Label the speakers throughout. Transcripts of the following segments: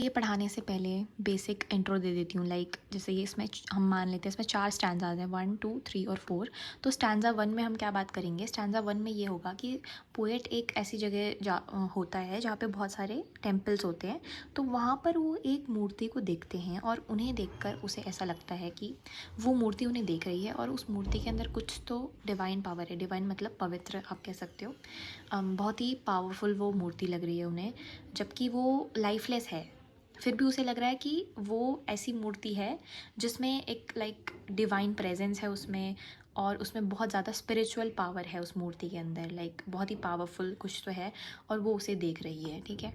Speaker 1: ये पढ़ाने से पहले बेसिक इंट्रो दे देती हूँ। लाइक जैसे ये इसमें हम मान लेते हैं इसमें 4 स्टैंजाज हैं, 1 2 3 और 4। तो स्टैंजा 1 में हम क्या बात करेंगे। स्टैंजा 1 में ये होगा कि पोएट एक ऐसी जगह होता है जहाँ पे बहुत सारे टेम्पल्स होते हैं। तो वहाँ पर वो एक मूर्ति को देखते हैं और उन्हें देखकर उसे ऐसा लगता है कि वो मूर्ति उन्हें देख रही है और उस मूर्ति के अंदर कुछ तो डिवाइन पावर है। डिवाइन मतलब पवित्र आप कह सकते हो। बहुत ही पावरफुल वो मूर्ति लग रही है उन्हें, जबकि वो लाइफलेस है। फिर भी उसे लग रहा है कि वो ऐसी मूर्ति है जिसमें एक लाइक डिवाइन प्रेजेंस है उसमें, और उसमें बहुत ज़्यादा स्पिरिचुअल पावर है उस मूर्ति के अंदर। लाइक बहुत ही पावरफुल कुछ तो है और वो उसे देख रही है। ठीक है,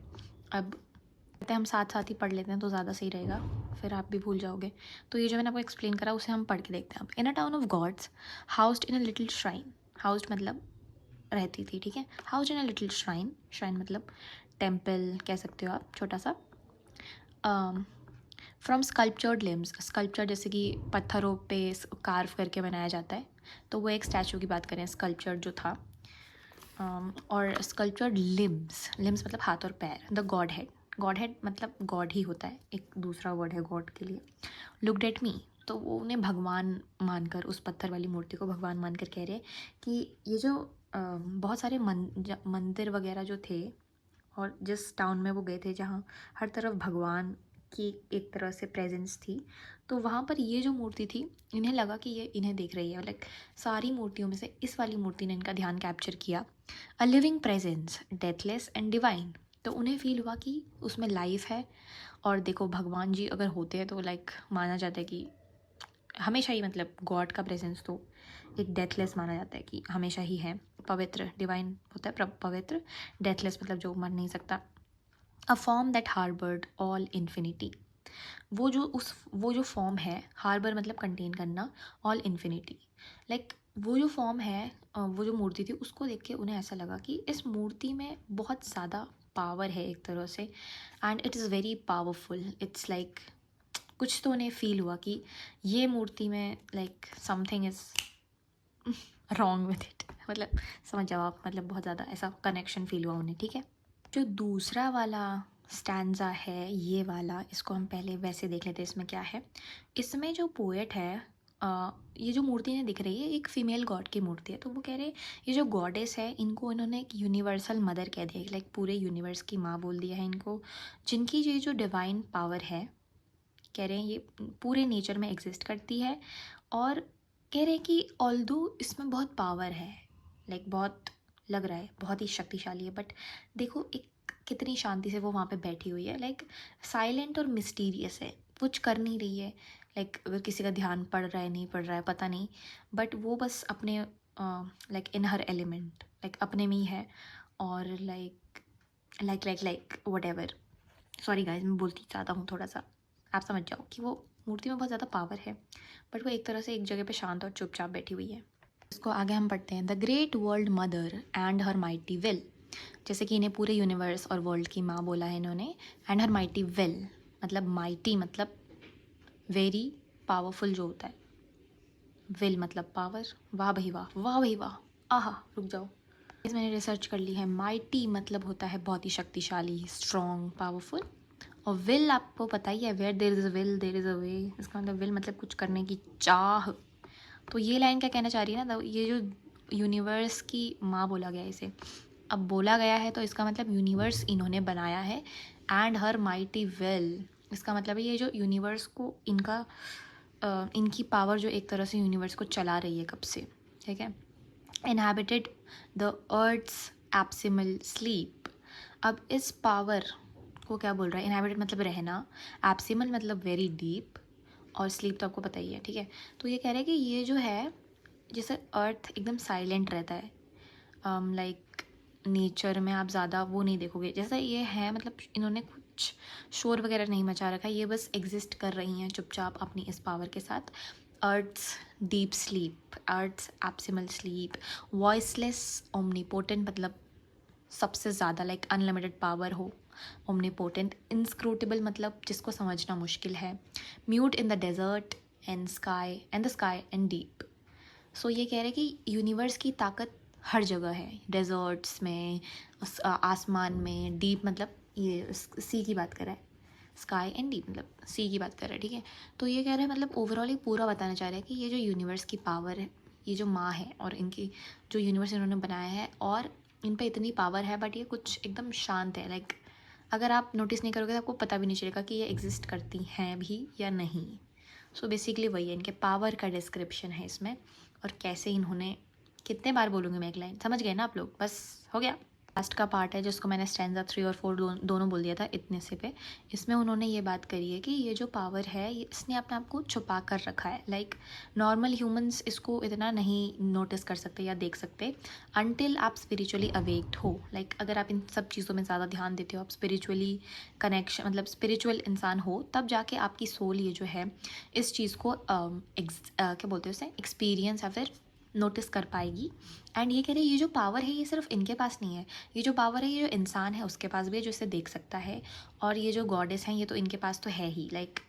Speaker 1: अब कहते हैं हम साथ साथ ही पढ़ लेते हैं तो ज़्यादा सही रहेगा, फिर आप भी भूल जाओगे। तो ये जो मैंने आपको एक्सप्लेन करा उसे हम पढ़ के देखते हैं। अब in a town of gods housed in a little shrine. Housed मतलब रहती थी। ठीक है, housed in a little shrine. Shrine मतलब टेम्पल कह सकते हो आप, छोटा सा। From sculptured limbs. स्कल्पचर जैसे कि पत्थरों पे कार्व करके बनाया जाता है, तो वो एक स्टैचू की बात करें स्कल्पचर जो था। और स्कल्पचर्ड लिम्स, लिम्स मतलब हाथ और पैर। The God head, God head मतलब गॉड ही होता है, एक दूसरा वर्ड है गॉड के लिए। लुक्ड एट मी, तो वो उन्हें भगवान मानकर, उस पत्थर वाली मूर्ति को भगवान मानकर कह रहे कि ये जो बहुत सारे मंदिर वगैरह जो थे, और जिस टाउन में वो गए थे जहाँ हर तरफ भगवान की एक तरह से प्रेजेंस थी, तो वहाँ पर ये जो मूर्ति थी इन्हें लगा कि ये इन्हें देख रही है। लाइक सारी मूर्तियों में से इस वाली मूर्ति ने इनका ध्यान कैप्चर किया। A living presence, deathless and divine. तो उन्हें फील हुआ कि उसमें लाइफ है। और देखो भगवान जी अगर होते हैं तो लाइक माना जाता है कि हमेशा ही, मतलब गॉड का प्रेजेंस तो एक डेथलेस माना जाता है कि हमेशा ही है। पवित्र, डिवाइन होता है पवित्र, डेथलेस मतलब जो मर नहीं सकता। A form that harboured all infinity. वो जो फॉर्म है, हार्बर मतलब कंटेन करना, ऑल इन्फिनिटी। लाइक वो जो फॉर्म है, वो जो मूर्ति थी उसको देख के उन्हें ऐसा लगा कि इस मूर्ति में बहुत ज़्यादा पावर है एक तरह से, and it is very powerful. It's like कुछ तो उन्हें फील हुआ कि ये मूर्ति में like something is wrong with it. मतलब समझ जाओ आप, मतलब बहुत ज़्यादा ऐसा कनेक्शन फील हुआ उन्हें। ठीक है, जो दूसरा वाला स्टैंजा है ये वाला, इसको हम पहले वैसे देख लेते हैं इसमें क्या है। इसमें जो पोएट है, ये जो मूर्ति इन्हें दिख रही है एक फीमेल गॉड की मूर्ति है। तो वो कह रहे ये जो गॉडेस है इनको इन्होंने एक यूनिवर्सल मदर कह दिया, लाइक पूरे यूनिवर्स की माँ बोल दिया है इनको, जिनकी ये जो डिवाइन पावर है, कह रहे हैं ये पूरे नेचर में एग्जिस्ट करती है। और कह रहे हैं कि ऑल्दो इसमें बहुत पावर है, लाइक बहुत लग रहा है बहुत ही शक्तिशाली है, बट देखो एक कितनी शांति से वो वहाँ पे बैठी हुई है। लाइक साइलेंट और मिस्टीरियस है, कुछ कर नहीं रही है। लाइक अगर किसी का ध्यान पड़ रहा है नहीं पड़ रहा है पता नहीं, बट वो बस अपने like in her element, like अपने में ही है। और like what ever. Sorry guys मैं बोलती चाहता हूँ थोड़ा सा, आप समझ जाओ कि वो मूर्ति में बहुत ज़्यादा पावर है, बट वो एक तरह से एक जगह पे शांत और चुपचाप बैठी हुई है। इसको आगे हम पढ़ते हैं। The great world mother and her mighty will. जैसे कि इन्हें पूरे यूनिवर्स और वर्ल्ड की माँ बोला है इन्होंने। एंड हर माइटी विल मतलब माइटी मतलब वेरी पावरफुल जो होता है, विल मतलब पावर। वाह भाई वाह, वाह भाई वाह, आहा रुक जाओ, इस मैंने रिसर्च कर ली है। माइटी मतलब होता है बहुत ही शक्तिशाली, स्ट्रॉन्ग, पावरफुल। और विल आपको पता ही है, where there is a will there is a way. इसका मतलब विल मतलब कुछ करने की चाह। तो ये लाइन क्या कहना चाह रही है ना, ये जो यूनिवर्स की माँ बोला गया है इसे, अब बोला गया है तो इसका मतलब यूनिवर्स इन्होंने बनाया है। एंड हर माइटी विल, इसका मतलब है ये जो यूनिवर्स को इनका इनकी पावर जो एक तरह से यूनिवर्स को चला रही है कब से। ठीक है, inhabited the earth's abysmal sleep. अब इस पावर को क्या बोल रहा है, इनहैबिटेड मतलब रहना, एब्सिमल मतलब वेरी डीप, और स्लीप तो आपको पता ही है। ठीक है, तो ये कह रहे हैं कि ये जो है, जैसे अर्थ एकदम साइलेंट रहता है, लाइक नेचर में आप ज़्यादा वो नहीं देखोगे, जैसा ये है मतलब इन्होंने कुछ शोर वगैरह नहीं मचा रखा है, ये बस एग्जिस्ट कर रही हैं चुपचाप अपनी इस पावर के साथ। Earth's deep sleep, earth's abysmal sleep, voiceless omnipotent मतलब सबसे ज़्यादा लाइक अनलिमिटेड पावर हो, ओमनीपोटेंट। इंस्क्रूटेबल मतलब जिसको समझना मुश्किल है। Mute in the desert and the sky and deep. So ये कह रहे हैं कि यूनिवर्स की ताकत हर जगह है, डेजर्ट्स में, आसमान में, डीप मतलब ये सी की बात कर रहा है, स्काई एंड डीप, मतलब सी की बात कर रहा है, ठीक है। तो ये कह रहा है मतलब ओवरऑल ये पूरा बताना चाह रहा है कि ये जो यूनिवर्स की पावर है, ये जो माँ है और इनकी जो यूनिवर्स इन्होंने बनाया है और इन पे इतनी पावर है, बट ये कुछ एकदम शांत है। लाइक अगर आप नोटिस नहीं करोगे तो आपको पता भी नहीं चलेगा कि ये एग्जिस्ट करती हैं भी या नहीं। सो बेसिकली वही है, इनके पावर का डिस्क्रिप्शन है इसमें, और कैसे इन्होंने, कितने बार बोलूँगी मैं एक लाइन, समझ गए ना आप लोग, बस हो गया। लास्ट का पार्ट है जिसको मैंने स्टैंजा 3 और 4 दोनों बोल दिया था इतने से पे। इसमें उन्होंने ये बात करी है कि ये जो पावर है ये इसने अपने आप को छुपा कर रखा है। लाइक नॉर्मल ह्यूमंस इसको इतना नहीं नोटिस कर सकते या देख सकते अनटिल आप स्पिरिचुअली अवेक्ड हो। लाइक अगर आप इन सब चीज़ों में ज़्यादा ध्यान देते हो, आप स्पिरिचुअली कनेक्शन मतलब स्पिरिचुअल इंसान हो, तब जाके आपकी सोल ये जो है इस चीज़ को क्या बोलते हैं उसे, एक्सपीरियंस या फिर नोटिस कर पाएगी। एंड ये कह रहे हैं ये जो पावर है ये सिर्फ इनके पास नहीं है, ये जो पावर है ये जो इंसान है उसके पास भी है जो इसे देख सकता है, और ये जो गॉडेस हैं ये तो इनके पास तो है ही। लाइक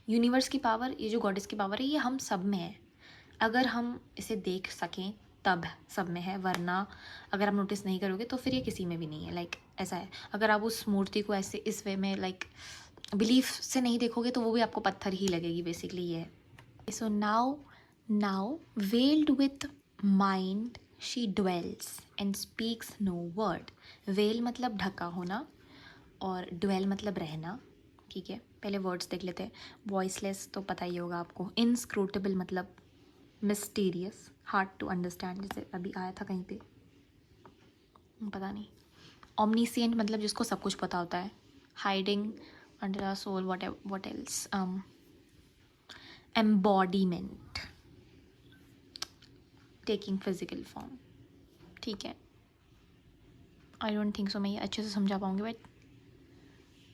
Speaker 1: यूनिवर्स की पावर, ये जो गॉडेस की पावर है ये हम सब में है, अगर हम इसे देख सकें तब सब में है, वरना अगर आप नोटिस नहीं करोगे तो फिर ये किसी में भी नहीं है। लाइक ऐसा है, अगर आप उस मूर्ति को ऐसे इस वे में लाइक बिलीफ से नहीं देखोगे तो वो भी आपको पत्थर ही लगेगी, बेसिकली ये है। So now veiled with mind she dwells and speaks no word. Veil मतलब ढका होना और ड्वेल मतलब रहना, ठीक है। पहले वर्ड्स देख लेते हैं। वॉइसलेस तो पता ही होगा आपको। इनस्क्रूटेबल मतलब मिस्टीरियस, हार्ड टू अंडरस्टैंड, जैसे अभी आया था कहीं पे, पता नहीं। ओमनीसिएंट मतलब जिसको सब कुछ पता होता है। Hiding under our soul, what else, embodiment, taking physical form, ठीक है। आई डोंट थिंक सो मैं ये अच्छे से समझा पाऊँगी, बट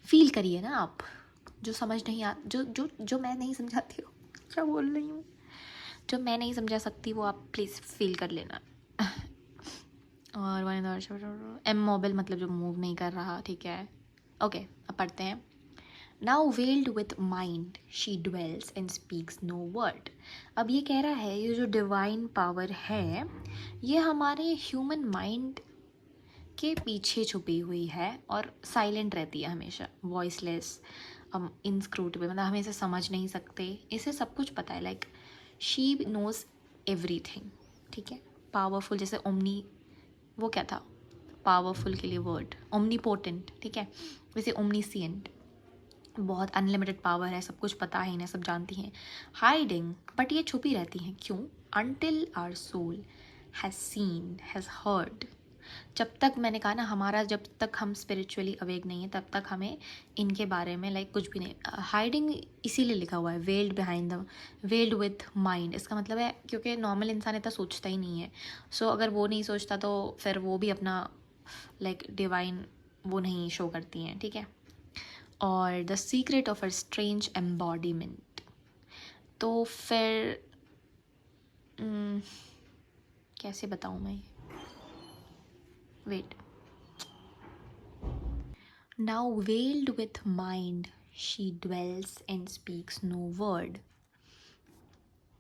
Speaker 1: फील करिए ना आप, जो समझ नहीं आ जो मैं नहीं समझाती हूँ, क्या बोल रही हूँ, जो मैं नहीं समझा सकती वो आप प्लीज़ फील कर लेना। और वन इमोबाइल मतलब जो मूव नहीं कर रहा, ठीक है। ओके, अब पढ़ते हैं। Now veiled with mind she dwells and speaks no word. अब ये कह रहा है ये जो डिवाइन पावर है ये हमारे ह्यूमन माइंड के पीछे छुपी हुई है और साइलेंट रहती है हमेशा, वॉइसलेस, इनस्क्रूटेबल, मतलब हम इसे समझ नहीं सकते, इसे सब कुछ पता है। लाइक शी नोज एवरीथिंग, ठीक है। पावरफुल, जैसे ओमनी, वो क्या था पावरफुल के लिए वर्ड, ओमनीपोटेंट, ठीक है। वैसे ओमनीसिएंट, बहुत अनलिमिटेड पावर है, सब कुछ पता है इन्हें, सब जानती हैं। हाइडिंग, बट ये छुपी रहती हैं, क्यों? Until our soul has seen, has heard. जब तक, मैंने कहा ना, हमारा जब तक हम स्पिरिचुअली अवेक नहीं है तब तक हमें इनके बारे में लाइक कुछ भी नहीं। हाइडिंग इसीलिए लिखा हुआ है, weld behind the, weld with mind, इसका मतलब है क्योंकि नॉर्मल इंसान इतना सोचता ही नहीं है। सो अगर वो नहीं सोचता तो फिर वो भी अपना लाइक डिवाइन वो नहीं शो करती हैं, ठीक है। और the secret of a strange embodiment, तो फिर कैसे बताऊँ मैं, wait. Now veiled with mind she dwells and speaks no word।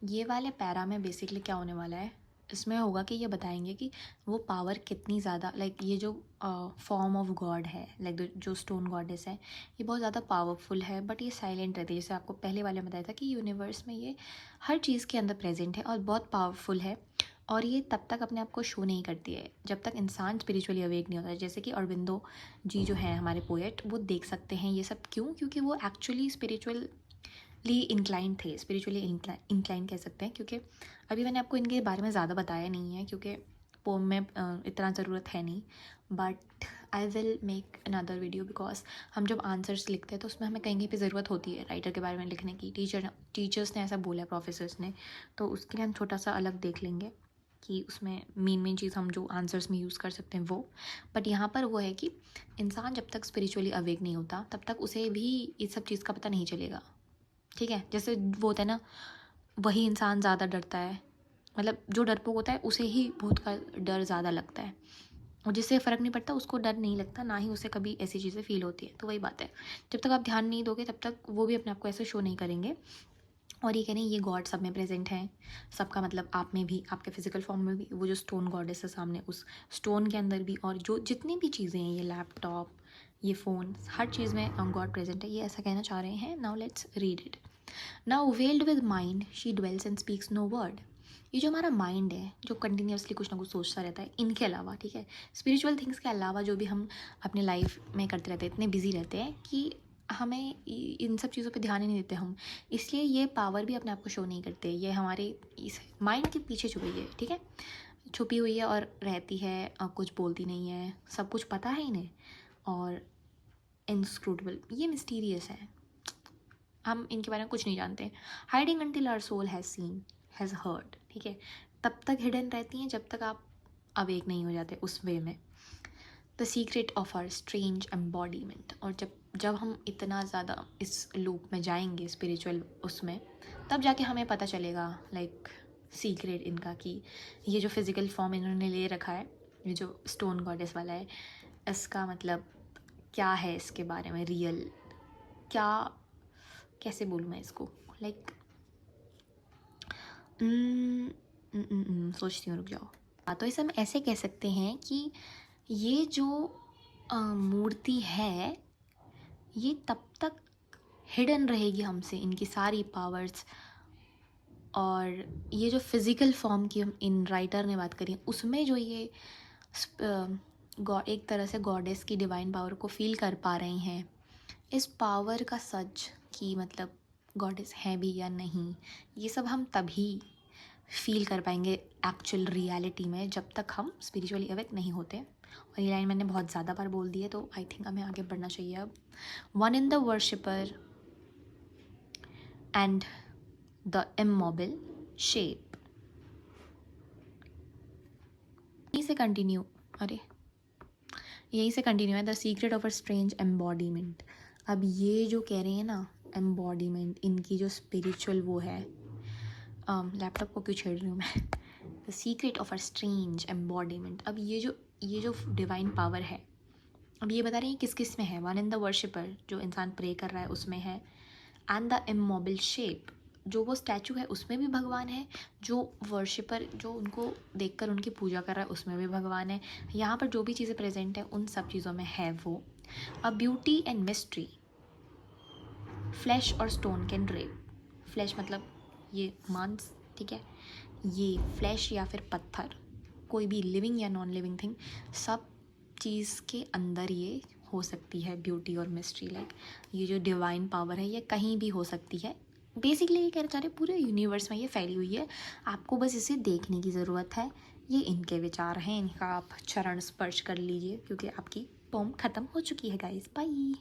Speaker 1: ये वाले पैरा में बेसिकली क्या होने वाला है, इसमें होगा कि ये बताएंगे कि वो पावर कितनी ज़्यादा, लाइक ये जो फॉर्म ऑफ गॉड है, लाइक जो स्टोन गॉडेस है, ये बहुत ज़्यादा पावरफुल है, बट ये साइलेंट रहती है। जैसे आपको पहले वाले में बताया था कि यूनिवर्स में ये हर चीज़ के अंदर प्रेजेंट है और बहुत पावरफुल है, और ये तब तक अपने आप को शो नहीं करती है जब तक इंसान स्पिरिचुअली अवेक नहीं होता है। जैसे कि अरविंदो जी जो है हमारे पोएट, वो देख सकते हैं ये सब, क्यों? क्योंकि वो एक्चुअली स्पिरिचुअली इंक्लाइन थे, स्पिरिचुअली इंक्लाइन कह सकते हैं, क्योंकि अभी मैंने आपको इनके बारे में ज़्यादा बताया नहीं है क्योंकि पोम में इतना ज़रूरत है नहीं, but I will make another video, because हम जब आंसर्स लिखते हैं तो उसमें हमें कहीं कहीं पे ज़रूरत होती है राइटर के बारे में लिखने की। टीचर्स ने ऐसा बोला, प्रोफेसर्स ने, तो उसके लिए हम छोटा सा अलग देख लेंगे कि उसमें मेन चीज़ हम जो आंसर्स में यूज़ कर सकते हैं वो। बट यहाँ पर वो है कि इंसान जब तक स्पिरिचुअली अवेक नहीं होता तब तक उसे भी इस सब चीज़ का पता नहीं चलेगा, ठीक है। जैसे वो होता है ना, वही इंसान ज़्यादा डरता है, मतलब जो डरपोक होता है उसे ही भूत का डर ज़्यादा लगता है, और जिससे फ़र्क नहीं पड़ता उसको डर नहीं लगता, ना ही उसे कभी ऐसी चीज़ें फील होती है। तो वही बात है, जब तक आप ध्यान नहीं दोगे तब तक वो भी अपने आप को ऐसे शो नहीं करेंगे। और ये कह रहे हैं ये गॉड सब में प्रेजेंट हैं, सबका मतलब आप में भी, आपके फिजिकल फॉर्म में भी, वो जो स्टोन गॉडेस है सामने उस स्टोन के अंदर भी, और जो जितनी भी चीज़ें हैं, ये लैपटॉप, ये फ़ोन, हर चीज़ में गॉड प्रेजेंट है, ये ऐसा कहना चाह रहे हैं. Now let's read it. Now veiled with mind she dwells and speaks no word. ये जो हमारा माइंड है, जो कंटिन्यूसली कुछ ना कुछ सोचता रहता है, इनके अलावा, ठीक है, स्पिरिचुअल थिंग्स के अलावा जो भी हम अपने लाइफ में करते रहते हैं, इतने बिजी रहते हैं कि हमें इन सब चीज़ों पे ध्यान ही नहीं देते हम. इसलिए ये पावर भी अपने आप को शो नहीं करते. ये हमारे इस माइंड के पीछे छुपी है, ठीक है, छुपी हुई है और रहती है, कुछ बोलती नहीं है, सब कुछ पता है इन्हें, और इनस्क्रूटेबल, ये मिस्टीरियस है, हम इनके बारे में कुछ नहीं जानते. Hiding until our soul has seen, has heard, ठीक है, तब तक हिडन रहती हैं जब तक आप अवेक नहीं हो जाते उस वे में. The secret of our strange embodiment. और जब हम इतना ज़्यादा इस लूप में जाएंगे स्पिरिचुअल उसमें, तब जाके हमें पता चलेगा लाइक सीक्रेट इनका, कि ये जो फिज़िकल फॉर्म इन्होंने ले रखा है, ये जो स्टोन गॉडेस वाला है, इसका मतलब क्या है, इसके बारे में रियल क्या, कैसे बोलूँ मैं इसको, लाइक सोचती हूँ, रुक जाओ. तो इसे हम ऐसे कह सकते हैं कि ये जो मूर्ति है, ये तब तक हिडन रहेगी हमसे, इनकी सारी पावर्स. और ये जो फिज़िकल फॉर्म की हम इन राइटर ने बात करी, उसमें जो ये एक तरह से गॉडेस की डिवाइन पावर को फील कर पा रहे हैं, इस पावर का सच कि मतलब गॉडेस हैं भी या नहीं, ये सब हम तभी फील कर पाएंगे एक्चुअल रियलिटी में, जब तक हम स्पिरिचुअली अवेक नहीं होते. और ये लाइन मैंने बहुत ज़्यादा बार बोल दी है, तो आई थिंक हमें आगे बढ़ना चाहिए अब. One in the worshipper and the immovable shape. यहीं से कंटिन्यू है. The secret of a strange embodiment. अब ये जो कह रहे हैं ना, एम्बॉडीमेंट, इनकी जो स्पिरिचुअल वो है, लैपटॉप को क्यों छेड़ रही हूँ मैं. The secret of a strange embodiment. अब ये जो डिवाइन पावर है, अब ये बता रहे हैं किस किस में है. वन इन द वर्शिपर, जो इंसान प्रे कर रहा है उसमें है. एंड द इमोबल शेप, जो वो स्टैचू है उसमें भी भगवान है. जो वर्शिपर, जो उनको देखकर उनकी पूजा कर रहा है, उसमें भी भगवान है. यहाँ पर जो भी चीज़ें प्रेजेंट है, उन सब चीज़ों में है वो. A beauty and mystery, flash और स्टोन कैन ड्रेप. फ्लैश मतलब ये मांस, ठीक है, ये फ्लैश या फिर पत्थर, कोई भी लिविंग या नॉन लिविंग थिंग, सब चीज़ के अंदर ये हो सकती है ब्यूटी और मिस्ट्री. लाइक ये जो डिवाइन पावर है, ये कहीं भी हो सकती है. बेसिकली ये कहना चाह रहे पूरे यूनिवर्स में ये फैली हुई है, आपको बस इसे देखने की ज़रूरत है. ये इनके विचार हैं, इनका आप चरण स्पर्श कर लीजिए, क्योंकि आपकी पोम ख़त्म हो चुकी है गाइस. बाय.